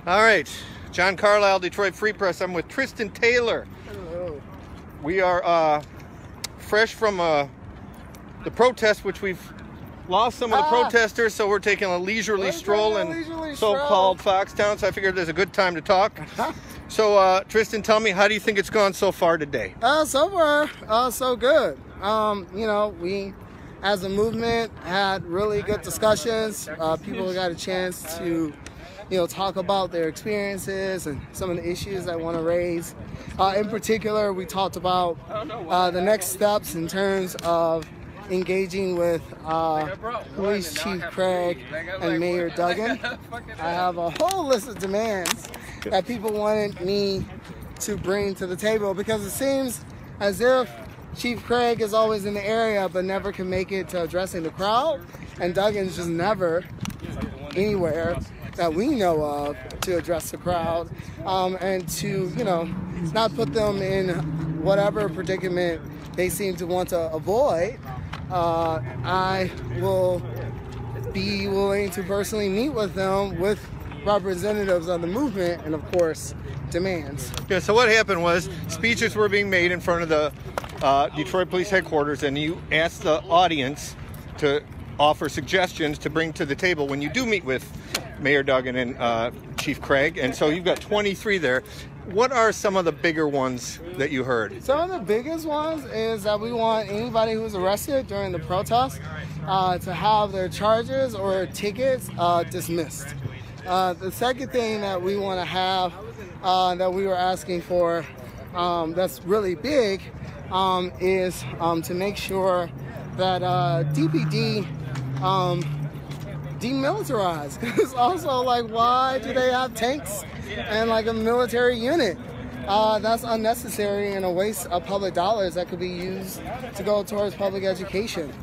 All right, John Carlisle, Detroit Free Press. I'm with Tristan Taylor. Hello. We are fresh from the protest, which we've lost some of the protesters, so we're taking a leisurely stroll in so-called Foxtown, so I figured there's a good time to talk. So, Tristan, tell me, how do you think it's gone so far today? So far, so good. You know, we, as a movement, had really good discussions. People got a chance to, you know, talk about their experiences and some of the issues I want to raise. In particular, we talked about the next steps in terms of engaging with Police Chief Craig and Mayor Duggan. I have a whole list of demands that people wanted me to bring to the table, because it seems as if Chief Craig is always in the area but never can make it to addressing the crowd, and Duggan's just never anywhere that we know of to address the crowd, and to, you know, not put them in whatever predicament they seem to want to avoid. I will be willing to personally meet with them, with representatives of the movement, and of course demands. Yeah, so what happened was speeches were being made in front of the Detroit Police Headquarters, and you asked the audience to offer suggestions to bring to the table when you do meet with Mayor Duggan and Chief Craig, and so you've got 23 there. What are some of the bigger ones that you heard? Some of the biggest ones is that we want anybody who's arrested during the protest to have their charges or tickets dismissed. The second thing that we want to have, that we were asking for, that's really big, is to make sure that DPD demilitarized. It's also like, why do they have tanks and like a military unit? That's unnecessary and a waste of public dollars that could be used to go towards public education.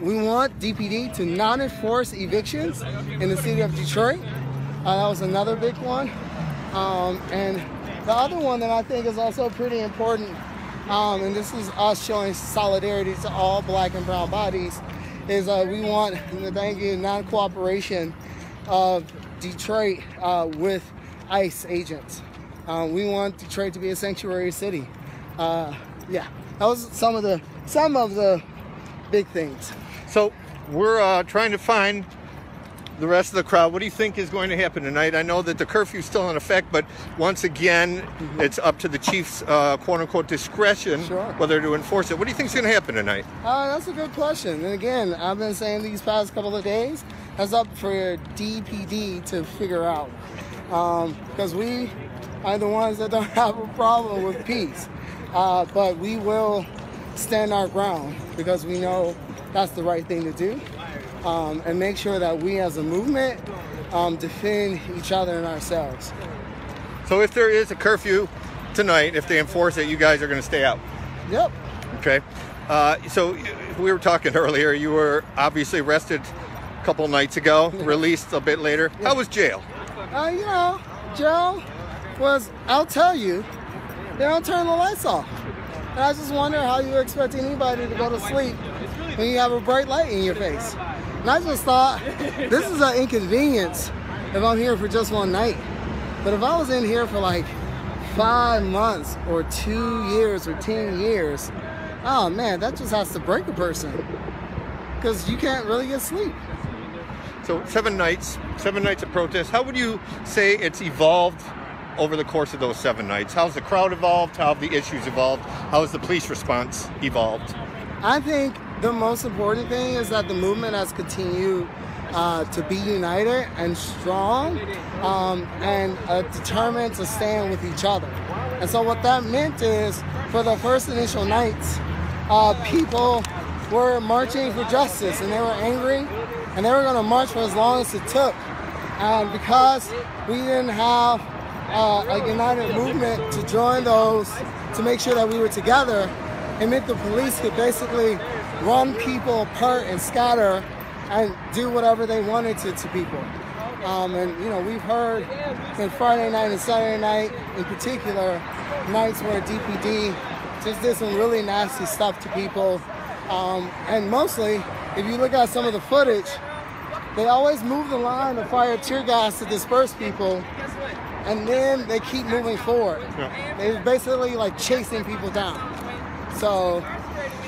We want DPD to not enforce evictions in the city of Detroit. That was another big one. And the other one that I think is also pretty important, and this is us showing solidarity to all black and brown bodies, is we want the non-cooperation of Detroit with ICE agents. We want Detroit to be a sanctuary city. Yeah, that was some of the big things. So we're trying to find the rest of the crowd. What do you think is going to happen tonight? I know that the curfew is still in effect, but once again, it's up to the chief's quote-unquote discretion whether to enforce it. What do you think is going to happen tonight? That's a good question. And again, I've been saying these past couple of days, that's up for DPD to figure out. Because we are the ones that don't have a problem with peace. But we will stand our ground because we know that's the right thing to do. And make sure that we as a movement defend each other and ourselves. So if there is a curfew tonight, if they enforce it, you guys are going to stay out? Yep. Okay. So we were talking earlier, you were obviously arrested a couple nights ago, released a bit later. How was jail? You know, jail was, I'll tell you, they don't turn the lights off. And I just wonder how you expect anybody to go to sleep when you have a bright light in your face. And I just thought, this is an inconvenience if I'm here for just one night. But if I was in here for like 5 months or 2 years or 10 years, oh man, that just has to break a person, because you can't really get sleep. So 7 nights of protest. How would you say it's evolved over the course of those 7 nights? How's the crowd evolved? How have the issues evolved? How has the police response evolved? I think the most important thing is that the movement has continued to be united and strong, and determined to stand with each other. And so what that meant is, for the first initial nights, people were marching for justice, and they were angry, and they were going to march for as long as it took. And because we didn't have a united movement to join those, to make sure that we were together, it meant the police could basically run people apart and scatter and do whatever they wanted to people. And you know, we've heard in Friday night and Saturday night in particular, nights where DPD just did some really nasty stuff to people. And mostly, if you look at some of the footage, they always move the line to fire tear gas to disperse people, and then they keep moving forward. Yeah. They're basically like chasing people down. So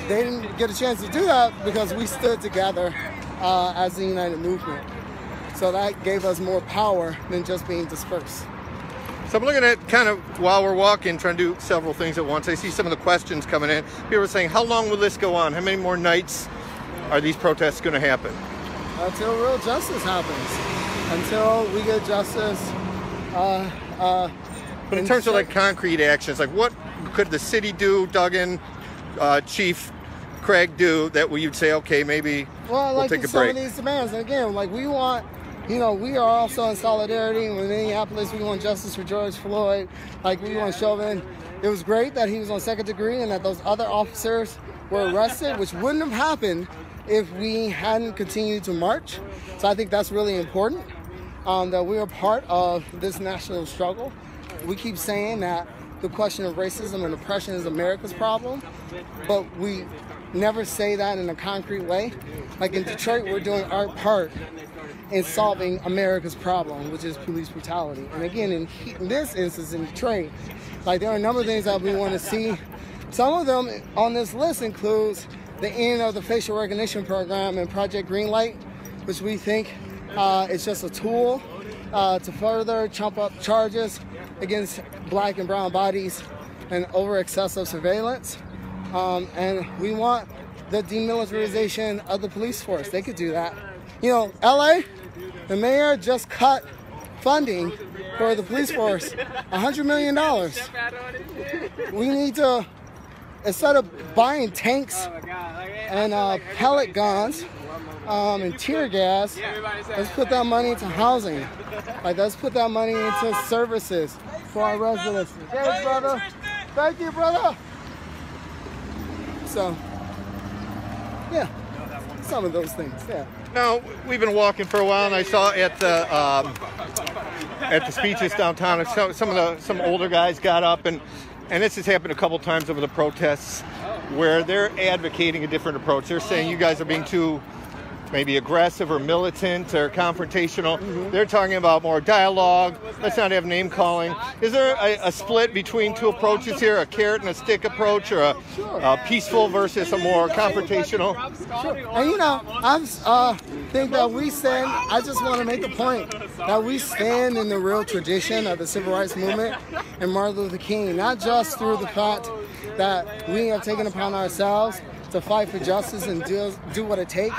they didn't get a chance to do that because we stood together as the United Movement. So that gave us more power than just being dispersed. So I'm looking at kind of, while we're walking, trying to do several things at once. I see some of the questions coming in. People are saying, how long will this go on? How many more nights are these protests going to happen? Until real justice happens. Until we get justice. But in terms of like concrete actions, like what could the city do, Duggan, Chief Craig do that you'd say, okay, maybe we'll take a break? Some of these demands. And again, like we want, we are also in solidarity with Minneapolis. We want justice for George Floyd. Like we want Chauvin. It was great that he was on second degree and that those other officers were arrested, which wouldn't have happened if we hadn't continued to march. So I think that's really important, that we are part of this national struggle. We keep saying that the question of racism and oppression is America's problem, but we never say that in a concrete way. Like in Detroit, we're doing our part in solving America's problem, which is police brutality. And again, in this instance in Detroit, like there are a number of things that we want to see. Some of them on this list includes the end of the facial recognition program and Project Greenlight, which we think is just a tool to further chump up charges against black and brown bodies and over excessive surveillance. And we want the demilitarization of the police force. They could do that. LA, the mayor just cut funding for the police force, $100 million. We need to, instead of buying tanks and pellet guns and tear gas, let's put that money into housing. Like, let's put that money into services for our residents. Thanks, brother. Thank you, brother. So, yeah, some of those things, yeah. Now, we've been walking for a while, and I saw at the speeches downtown, some older guys got up, and this has happened a couple times over the protests, where they're advocating a different approach. They're saying you guys are being too maybe aggressive or militant or confrontational. Mm-hmm. They're talking about more dialogue. Let's not have name calling. Is there a split between two approaches here, a carrot and a stick approach, or a peaceful versus a more confrontational? Sure. And I think that we stand, I just want to make the point that we stand in the real tradition of the civil rights movement and Martin Luther King, not just through the fact that we have taken upon ourselves to fight for justice and do what it takes,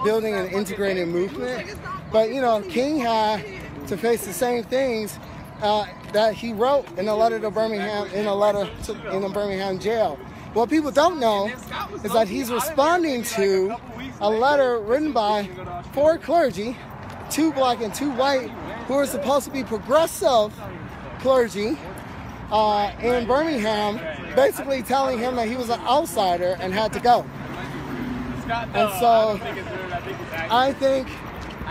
building an integrated movement. But, King had to face the same things that he wrote in a letter to Birmingham, in the Birmingham jail. What people don't know is that he's responding to a letter written by 4 clergy, 2 black and 2 white, who are supposed to be progressive clergy, in Birmingham, basically telling him that he was an outsider and had to go. And so I think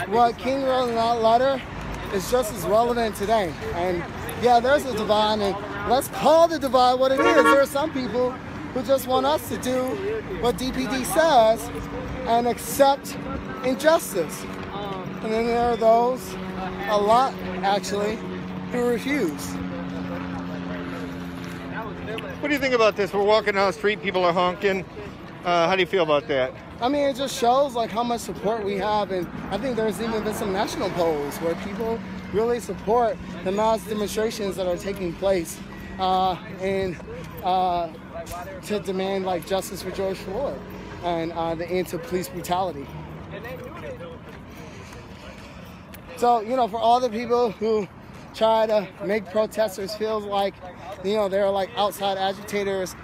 what King wrote in that letter is just as relevant today. And yeah, there's a divide, and let's call the divide what it is. There are some people who just want us to do what DPD says and accept injustice. And then there are those, a lot actually, who refuse. What do you think about this? We're walking down the street, people are honking. How do you feel about that? I mean, it just shows like how much support we have, and I think there's even been some national polls where people really support the mass demonstrations that are taking place and to demand like justice for George Floyd and the end to police brutality. So, for all the people who try to make protesters feel like, they're like outside agitators,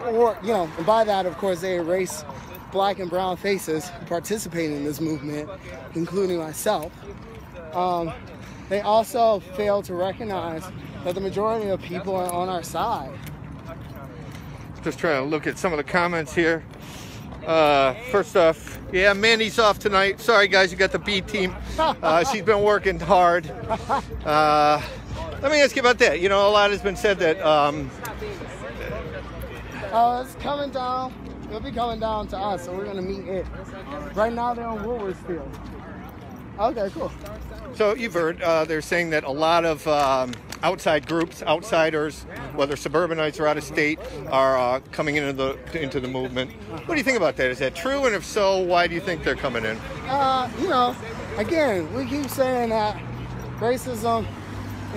or, and by that, of course, they erase black and brown faces participating in this movement, including myself. They also fail to recognize that the majority of people are on our side. Just trying to look at some of the comments here. First off, yeah, Mandy's off tonight. Sorry, guys, you got the B team. She's been working hard. Let me ask you about that. A lot has been said that... it's coming down. It'll be coming down to us, so we're going to meet it. Right now, they're on Woolworth still. Okay, cool. So you've heard they're saying that a lot of outside groups, outsiders, whether suburbanites or out of state, are coming into the movement. What do you think about that? Is that true? And if so, why do you think they're coming in? Again, we keep saying that racism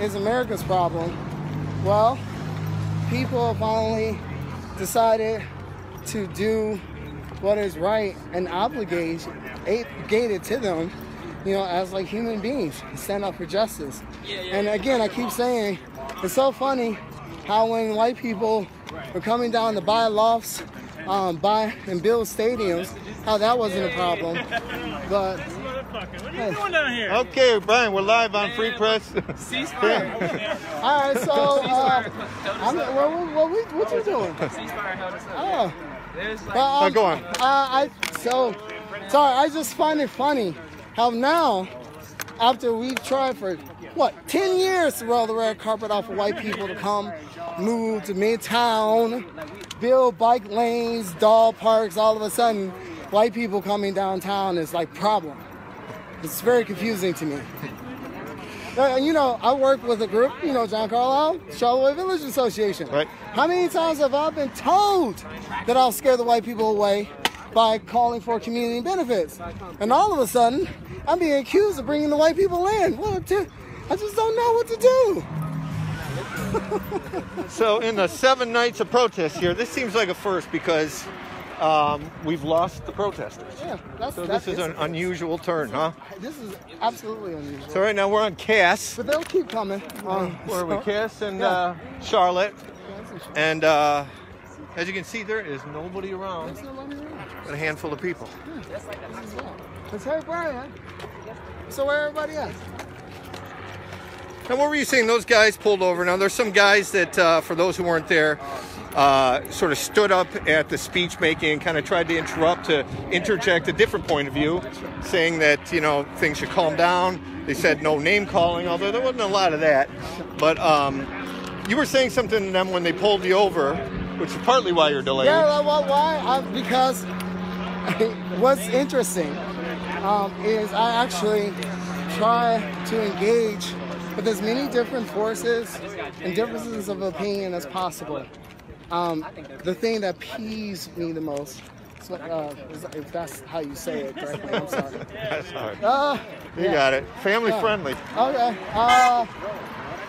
is America's problem. Well, people have finally decided to do what is right and obligated to them, as like human beings, stand up for justice. And again, I keep saying, it's so funny how when white people were coming down to buy lofts, buy and build stadiums, how that wasn't a problem. But What are you doing down here? Okay, Brian, we're live on Free Press. Ceasefire. all right, so what you doing? Ceasefire held us up. Oh. There's like, Go on. I just find it funny how now, after we've tried for 10 years to roll the red carpet off of white people to come move to Midtown, build bike lanes, dog parks, all of a sudden white people coming downtown is like problem. It's very confusing to me. I work with a group, John Carlisle, Charlotte Village Association. Right. How many times have I been told that I'll scare the white people away by calling for community benefits? And all of a sudden, I'm being accused of bringing the white people in. I just don't know what to do. So in the 7 nights of protest here, this seems like a first because we've lost the protesters. Yeah, this is an unusual turn, huh? This is absolutely unusual. So right now we're on Cass. But they'll keep coming. Where are we? Cass and Charlotte. And as you can see, there is nobody around. There's nobody around. But a handful of people. It's hey, Brian. So where everybody at? And what were you saying? Those guys pulled over. Now, there's some guys that, for those who weren't there, sort of stood up at the speech making and kind of tried to interject a different point of view, saying that, things should calm down. They said no name calling, although there wasn't a lot of that. But you were saying something to them when they pulled you over, which is partly why you're delayed. Yeah, well, why? Because what's interesting is I actually try to engage with as many different forces and differences of opinion as possible. The thing that peeves me the most, if that's how you say it correctly, I'm sorry. That's hard. You got it. Family friendly. Okay.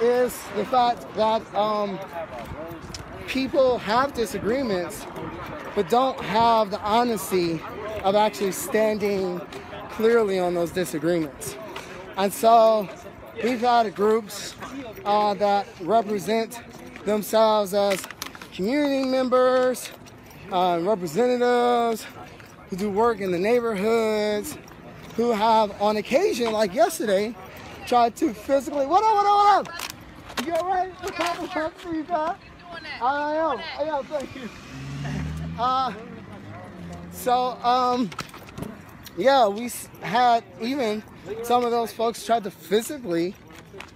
Is the fact that people have disagreements, but don't have the honesty of actually standing clearly on those disagreements. And so we've had groups that represent themselves as community members, representatives who do work in the neighborhoods, who have on occasion, like yesterday, tried to physically, what up? You all right? What type of pepper you got? I am, thank you. We had even some of those folks tried to physically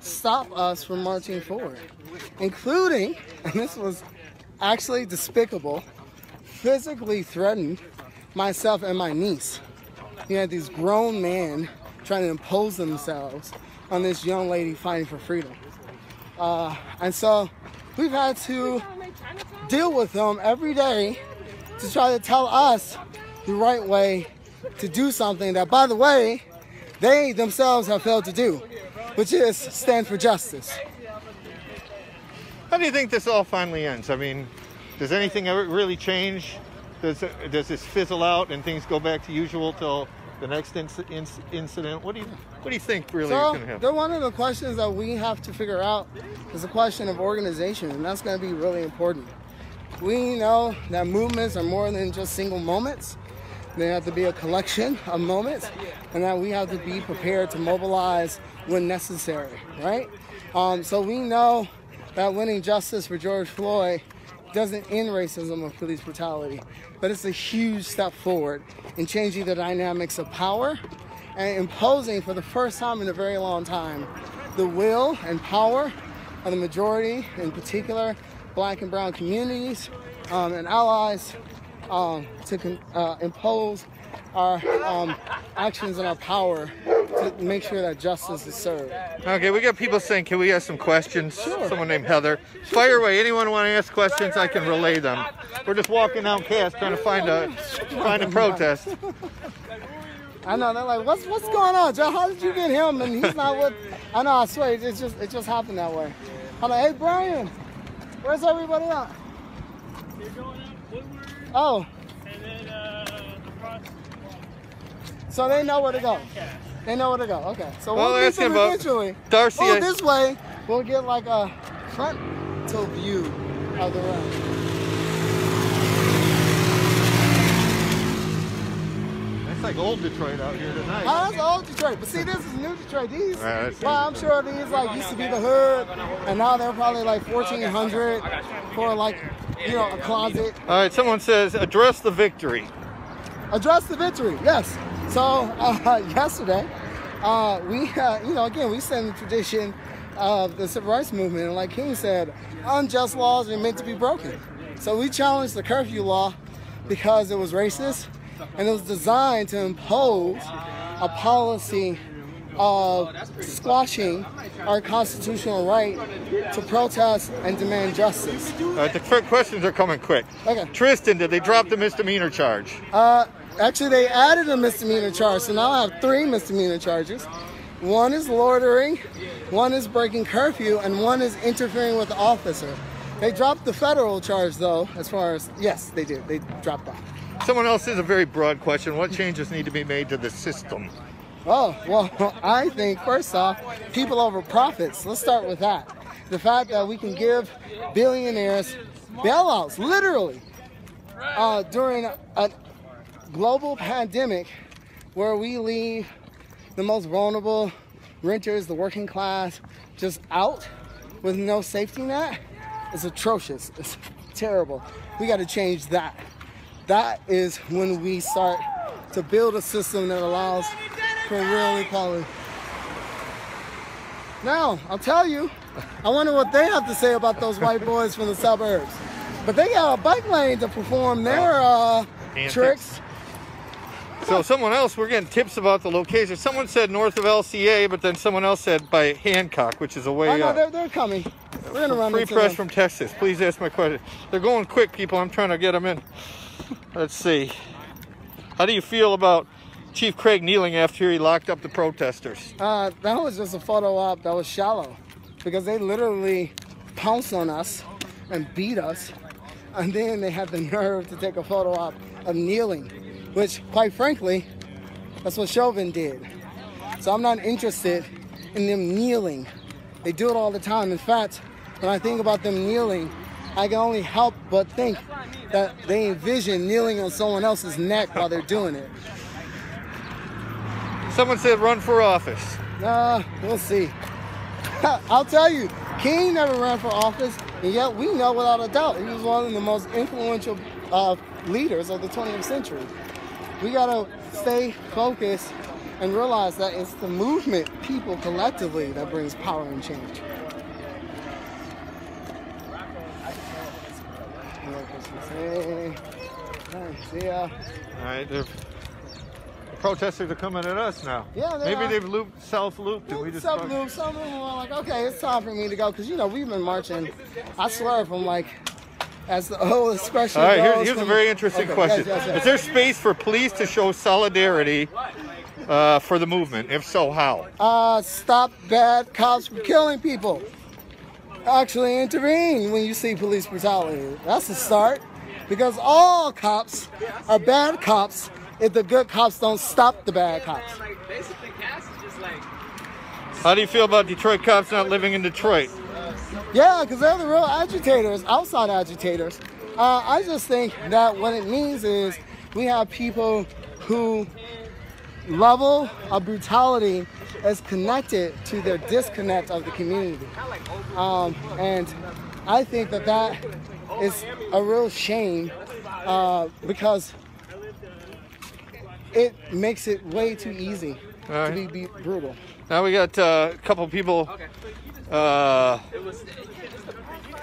stop us from marching forward, including, and this was actually despicable, physically threatened myself and my niece. You had these grown men trying to impose themselves on this young lady fighting for freedom. And so we've had to deal with them every day to try to tell us the right way to do something that, by the way, they themselves have failed to do, which is stand for justice. How do you think this all finally ends? I mean, does anything ever really change? Does this fizzle out and things go back to usual till the next incident? What do you think really is going to happen? One of the questions that we have to figure out is the question of organization, and that's going to be really important. We know that movements are more than just single moments. They have to be a collection of moments, and that we have to be prepared to mobilize when necessary, right? So we know that winning justice for George Floyd doesn't end racism or police brutality, but it's a huge step forward in changing the dynamics of power and imposing, for the first time in a very long time, the will and power of the majority, in particular Black and brown communities and allies, to impose our actions and our power to make sure that justice is served. Okay, we got people saying, can we ask some questions? Sure. Someone named Heather. Fire away. Anyone want to ask questions? I can relay them. We're just walking down Cass trying to find a protest. I know, they're like, what's going on, Joe? How did you get him and he's not with? I know, I swear, it just happened that way. I'm like, hey Brian, where's everybody at? You're going up Woodward, Oh, and then across. so they know where to go. They know where to go. Okay, so Well, we'll meet asking them about eventually. Darcy. Oh, this way, we'll get like a frontal view of the road. It's like old Detroit out here tonight. Oh, that's old Detroit. But see, this is new Detroit. These, Right, well, I'm sure these like used to be the hood, and now they're probably like 1,400 for like, you know, a closet. All right, someone says, address the victory. Address the victory, yes. So yesterday, we, you know, again, we set the tradition of the civil rights movement, and like King said, unjust laws are meant to be broken. So we challenged the curfew law because it was racist. And it was designed to impose a policy of squashing our constitutional right to protest and demand justice. All right, the questions are coming quick. Okay. Tristan, did they drop the misdemeanor charge? Actually, they added a misdemeanor charge, so now I have 3 misdemeanor charges. One is loitering, one is breaking curfew, and one is interfering with the officer. They dropped the federal charge, though, as far as, yes, they did. They dropped that. Someone else has a very broad question. What changes need to be made to the system? Oh, well, I think, first off, people over profits. Let's start with that. The fact that we can give billionaires bailouts, literally, during a global pandemic where we leave the most vulnerable renters, the working class, just out with no safety net, is atrocious. It's terrible. We got to change that. That is when we start to build a system that allows for real equality. Now, I'll tell you, I wonder what they have to say about those white boys from the suburbs. But they got a bike lane to perform their tricks. So someone else, we're getting tips about the location. Someone said north of LCA, but then someone else said by Hancock, which is a way I know, up. they're coming. We're going to run Free into press them. from Texas. Please ask my question. They're going quick, people. I'm trying to get them in. Let's see. How do you feel about Chief Craig kneeling after he locked up the protesters? That was just a photo op that was shallow, because they literally pounced on us and beat us, and then they had the nerve to take a photo op of kneeling, which, quite frankly, that's what Chauvin did. So I'm not interested in them kneeling. They do it all the time. In fact, when I think about them kneeling, I can only help but think that they envision kneeling on someone else's neck while they're doing it. Someone said run for office. We'll see. I'll tell you, King never ran for office, and yet we know without a doubt he was one of the most influential leaders of the 20th century. We gotta stay focused and realize that it's the movement, people collectively, that brings power and change. Hey, see ya. All right, the protesters are coming at us now. Yeah, they maybe are. they've self-looped, and we just Some of them are like, okay, it's time for me to go, because, you know, we've been marching, I swear, from like, as the old expression All right, goes, here's a very interesting question. Yes. Is there space for police to show solidarity for the movement? If so, how? Stop bad cops from killing people. Actually intervene when you see police brutality. That's a start, because all cops are bad cops if the good cops don't stop the bad cops. How do you feel about Detroit cops not living in Detroit? Yeah, because they're the real agitators, outside agitators. I just think that what it means is we have people who level of brutality is connected to their disconnect of the community. And I think that that is a real shame, because it makes it way too easy to be brutal. Now we got a couple people kind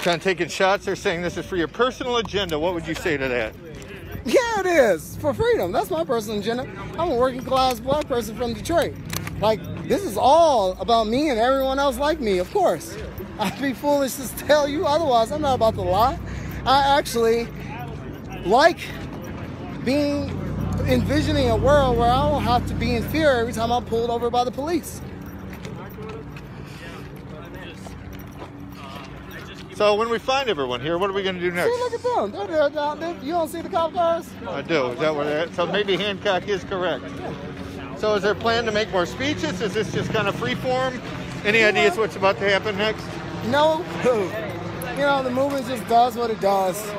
of taking shots. They're saying this is for your personal agenda. What would you say to that? Yeah, it is. For freedom. That's my personal agenda. I'm a working class black person from Detroit. Like, this is all about me and everyone else like me, of course. I'd be foolish to tell you otherwise. I'm not about to lie. I actually like envisioning a world where I don't have to be in fear every time I'm pulled over by the police. So when we find everyone here, what are we going to do next? See, look at them. They're down there. You don't see the cop cars? I do. Is that what they're at? So maybe Hancock is correct. So is there a plan to make more speeches? Is this just kind of free form? Any ideas what's about to happen next? No. You know, the movement just does what it does.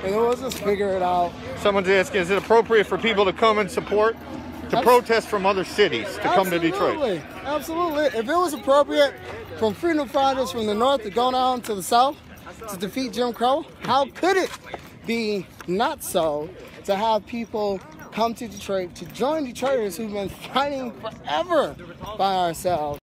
And we'll just figure it out. Someone's asking, is it appropriate for people to come and support, to protest from other cities, to come to Detroit? Absolutely. If it was appropriate for freedom fighters from the north to go down to the south to defeat Jim Crow, how could it be not so to have people come to Detroit to join Detroiters who've been fighting forever by ourselves?